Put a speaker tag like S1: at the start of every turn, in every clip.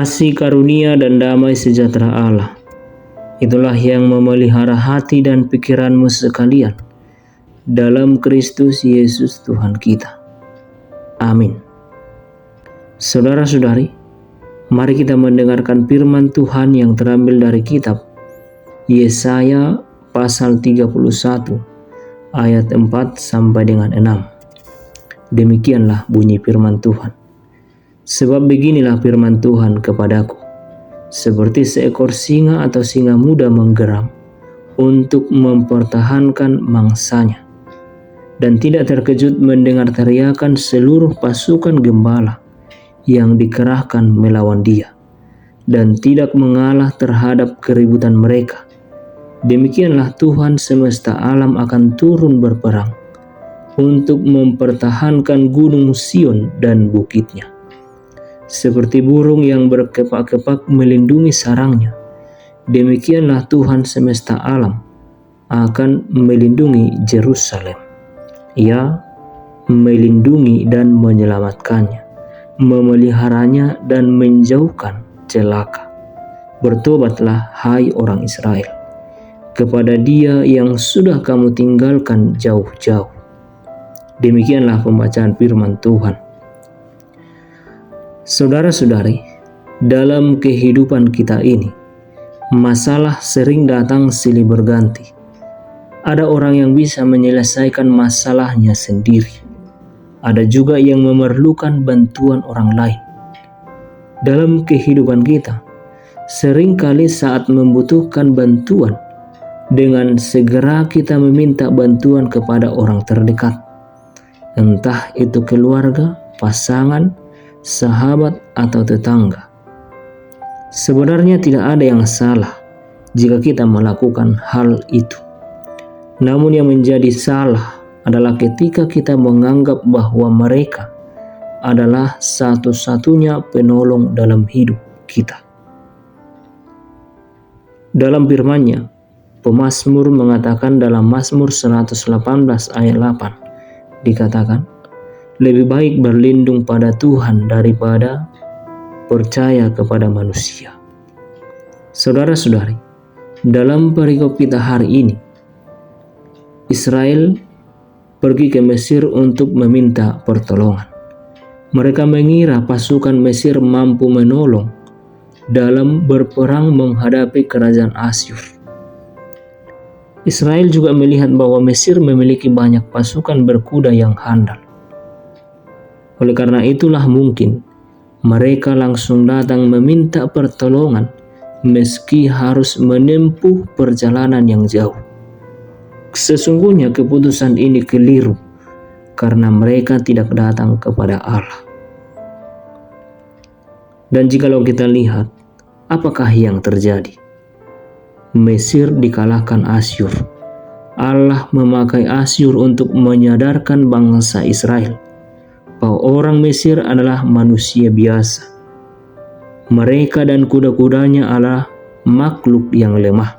S1: Kasih karunia dan damai sejahtera Allah, itulah yang memelihara hati dan pikiranmu sekalian dalam Kristus Yesus Tuhan kita. Amin. Saudara-saudari, mari kita mendengarkan firman Tuhan yang terambil dari kitab Yesaya pasal 31 ayat 4 sampai dengan 6. Demikianlah bunyi firman Tuhan. Sebab beginilah firman Tuhan kepadaku, seperti seekor singa atau singa muda menggeram untuk mempertahankan mangsanya, dan tidak terkejut mendengar teriakan seluruh pasukan gembala yang dikerahkan melawan dia, dan tidak mengalah terhadap keributan mereka. Demikianlah Tuhan semesta alam akan turun berperang untuk mempertahankan gunung Sion dan bukitnya. Seperti burung yang berkepak-kepak melindungi sarangnya, demikianlah Tuhan semesta alam akan melindungi Yerusalem. Ia melindungi dan menyelamatkannya, memeliharanya dan menjauhkan celaka. Bertobatlah, hai orang Israel, kepada Dia yang sudah kamu tinggalkan jauh-jauh. Demikianlah pembacaan firman Tuhan. Saudara-saudari, dalam kehidupan kita ini, masalah sering datang silih berganti. Ada orang yang bisa menyelesaikan masalahnya sendiri. Ada juga yang memerlukan bantuan orang lain. Dalam kehidupan kita, seringkali saat membutuhkan bantuan, dengan segera kita meminta bantuan kepada orang terdekat. Entah itu keluarga, pasangan, sahabat, atau tetangga. Sebenarnya tidak ada yang salah jika kita melakukan hal itu. Namun yang menjadi salah adalah ketika kita menganggap bahwa mereka adalah satu-satunya penolong dalam hidup kita. Dalam firman-Nya, pemazmur mengatakan dalam Mazmur 118 ayat 8, dikatakan, lebih baik berlindung pada Tuhan daripada percaya kepada manusia. Saudara-saudari, dalam perikop kita hari ini, Israel pergi ke Mesir untuk meminta pertolongan. Mereka mengira pasukan Mesir mampu menolong dalam berperang menghadapi kerajaan Asyur. Israel juga melihat bahwa Mesir memiliki banyak pasukan berkuda yang handal. Oleh karena itulah mungkin mereka langsung datang meminta pertolongan meski harus menempuh perjalanan yang jauh. Sesungguhnya keputusan ini keliru karena mereka tidak datang kepada Allah. Dan jikalau kita lihat, apakah yang terjadi? Mesir dikalahkan Asyur. Allah memakai Asyur untuk menyadarkan bangsa Israel bahwa orang Mesir adalah manusia biasa. Mereka dan kuda-kudanya adalah makhluk yang lemah.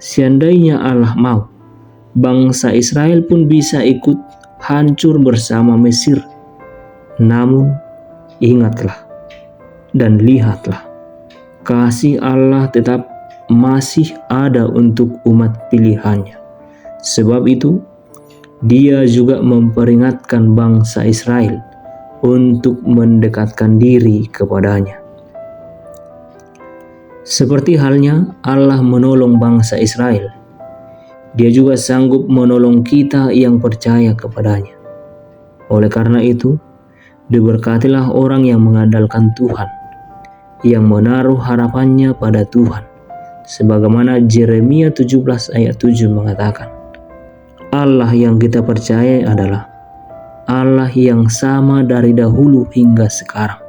S1: Seandainya Allah mau, bangsa Israel pun bisa ikut hancur bersama Mesir. Namun, ingatlah dan lihatlah, kasih Allah tetap masih ada untuk umat pilihannya. Sebab itu, Dia juga memperingatkan bangsa Israel untuk mendekatkan diri kepadanya. Seperti halnya Allah menolong bangsa Israel, Dia juga sanggup menolong kita yang percaya kepadanya. Oleh karena itu, diberkatilah orang yang mengandalkan Tuhan, yang menaruh harapannya pada Tuhan. Sebagaimana Yeremia 17 ayat 7 mengatakan, Allah yang kita percaya adalah Allah yang sama dari dahulu hingga sekarang.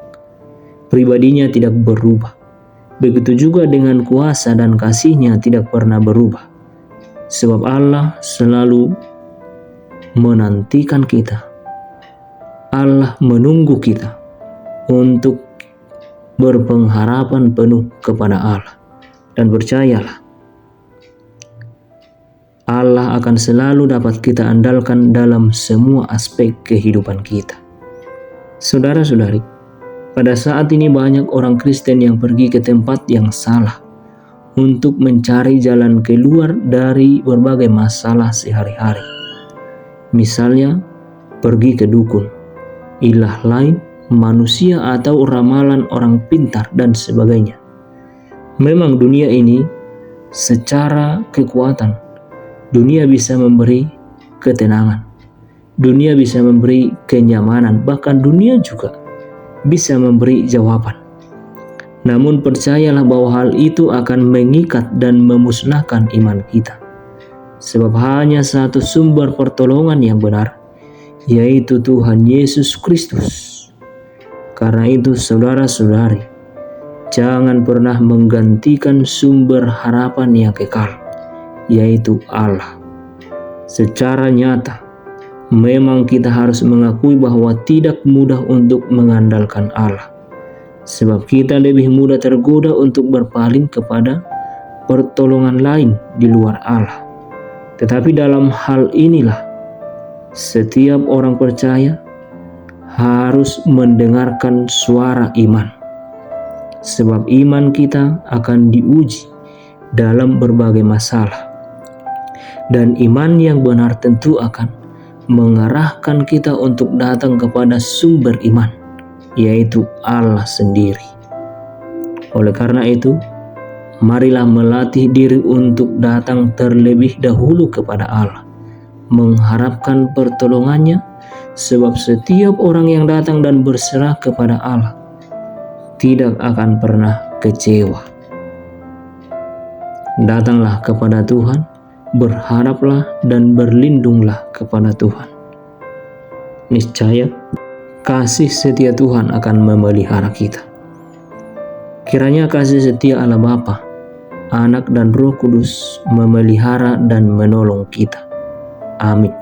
S1: Pribadinya tidak berubah. Begitu juga dengan kuasa dan kasih-Nya tidak pernah berubah. Sebab Allah selalu menantikan kita. Allah menunggu kita untuk berpengharapan penuh kepada Allah. Dan percayalah, Allah akan selalu dapat kita andalkan dalam semua aspek kehidupan kita. Saudara-saudari, Pada saat ini banyak orang Kristen yang pergi ke tempat yang salah untuk mencari jalan keluar dari berbagai masalah sehari-hari. Misalnya, pergi ke dukun, ilah lain, manusia atau ramalan orang pintar dan sebagainya. Memang dunia ini secara kekuatan, dunia bisa memberi ketenangan, dunia bisa memberi kenyamanan, bahkan dunia juga bisa memberi jawaban. Namun percayalah bahwa hal itu akan mengikat dan memusnahkan iman kita. Sebab hanya satu sumber pertolongan yang benar, yaitu Tuhan Yesus Kristus. Karena itu saudara-saudari, jangan pernah menggantikan sumber harapan yang kekal, yaitu Allah. Secara nyata, memang kita harus mengakui bahwa tidak mudah untuk mengandalkan Allah. Sebab kita lebih mudah tergoda untuk berpaling kepada pertolongan lain di luar Allah. Tetapi dalam hal inilah, setiap orang percaya harus mendengarkan suara iman. Sebab iman kita akan diuji dalam berbagai masalah. Dan iman yang benar tentu akan mengarahkan kita untuk datang kepada sumber iman, yaitu Allah sendiri. Oleh karena itu, marilah melatih diri untuk datang terlebih dahulu kepada Allah, mengharapkan pertolongannya, sebab setiap orang yang datang dan berserah kepada Allah tidak akan pernah kecewa. Datanglah kepada Tuhan, berharaplah dan berlindunglah kepada Tuhan. Niscaya kasih setia Tuhan akan memelihara kita. Kiranya kasih setia Allah Bapa, Anak dan Roh Kudus memelihara dan menolong kita. Amin.